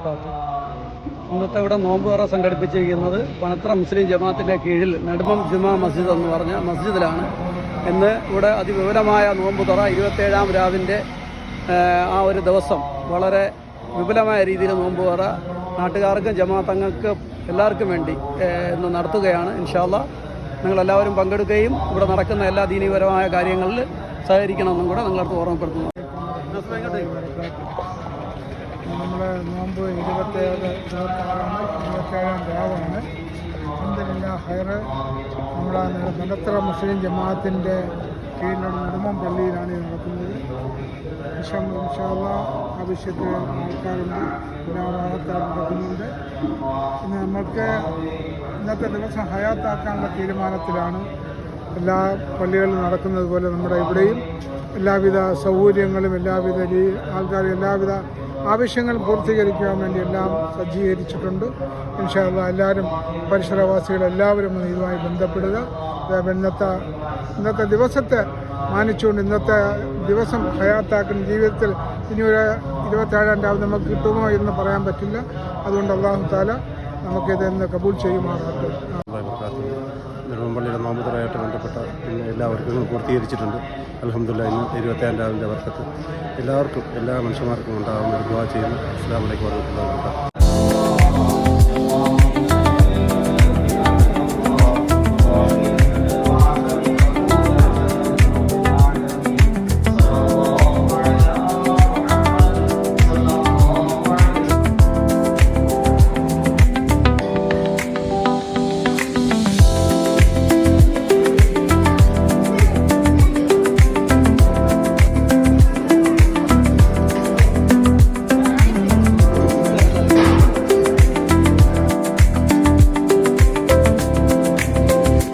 വബറകാതുഹു. ഇന്നത്തെ ഇവിടെ നോമ്പ് തുറ സംഘടിപ്പിച്ചിരിക്കുന്നത് പണത്ര മുസ്ലിം ജമാഅത്തിൻ്റെ കീഴിൽ നെടുമം ജുമാ മസ്ജിദ് എന്ന് പറഞ്ഞ മസ്ജിദിലാണ്. ഇന്ന് ഇവിടെ അതിവിപുലമായ നോമ്പ് തുറ 27-ാം രാവിൻ്റെ ആ ഒരു ദിവസം വളരെ വിപുലമായ രീതിയിൽ നോമ്പ് തുറ നാട്ടുകാർക്കും ജമാഅത്തങ്ങൾക്കും എല്ലാവർക്കും വേണ്ടി ഇന്ന് നടത്തുകയാണ്. ഇൻഷാ അല്ലാഹ് നിങ്ങളെല്ലാവരും പങ്കെടുക്കുകയും ഇവിടെ നടക്കുന്ന എല്ലാ ദീനീപരമായ കാര്യങ്ങളിൽ സഹകരിക്കണമെന്നും കൂടെ നിങ്ങളടുത്ത് ഓർമ്മപ്പെടുത്തുന്നു. നമ്മുടെ നോമ്പ് 27-ാം രാവാണ്. അൽഹംദുലില്ലാഹ് ഹൈറ്. നമ്മുടെ പണത്ര മുസ്ലിം ജമാഅത്തിൻ്റെ കീഴിലുള്ള നെടുമം പള്ളിയിലാണ് ഇത് നടക്കുന്നത്. ഇൻഷാ അല്ലാഹ് ആവശ്യത്തിന് ആൾക്കാരുണ്ട്, ഒരാളാകത്താൽ നടക്കുന്നുണ്ട്. ഇന്ന് നമുക്ക് ഇന്നത്തെ ദിവസം ഹയാത്താക്കാനുള്ള തീരുമാനത്തിലാണ്. എല്ലാ പള്ളികളിലും നടക്കുന്നത് പോലെ നമ്മുടെ ഇവിടെയും എല്ലാവിധ സൗകര്യങ്ങളും എല്ലാവിധ ആൾക്കാരും എല്ലാവിധ ആവശ്യങ്ങളും പൂർത്തീകരിക്കാൻ വേണ്ടി എല്ലാം സജ്ജീകരിച്ചിട്ടുണ്ട്. ഇൻഷാ അല്ലാഹ് എല്ലാവരും പരിസരവാസികളെല്ലാവരും ഇതുമായി ബന്ധപ്പെടുക. ഇന്നത്തെ ദിവസത്തെ മാനിച്ചുകൊണ്ട് ഇന്നത്തെ ദിവസം ഹയാത്താക്കുന്ന ജീവിതത്തിൽ ഇനി ഒരു 27-ാം രാവ് നമുക്ക് കിട്ടുമോ എന്ന് പറയാൻ പറ്റില്ല. അതുകൊണ്ട് അല്ലാഹു തആല നമുക്കിത് ഇന്ന് കബൂൽ ചെയ്യുമാറാകട്ടെ. നെടുമമ്പള്ളിയുടെ നോമ്പ് തുറയായിട്ട് ബന്ധപ്പെട്ട എല്ലാവർക്കും പൂർത്തീകരിച്ചിട്ടുണ്ട്. അൽഹംദുലില്ലാഹ് ഇന്ന് 27-ാം രാവിൻ്റെ വർക്കത്ത് എല്ലാവർക്കും എല്ലാ മനുഷ്യന്മാർക്കും ഉണ്ടാകുന്ന ദുആ ചെയ്യുന്നു. അസ്സലാമു അലൈക്കും വറഹ്മത്തുള്ളാഹി വബറകാതുഹു.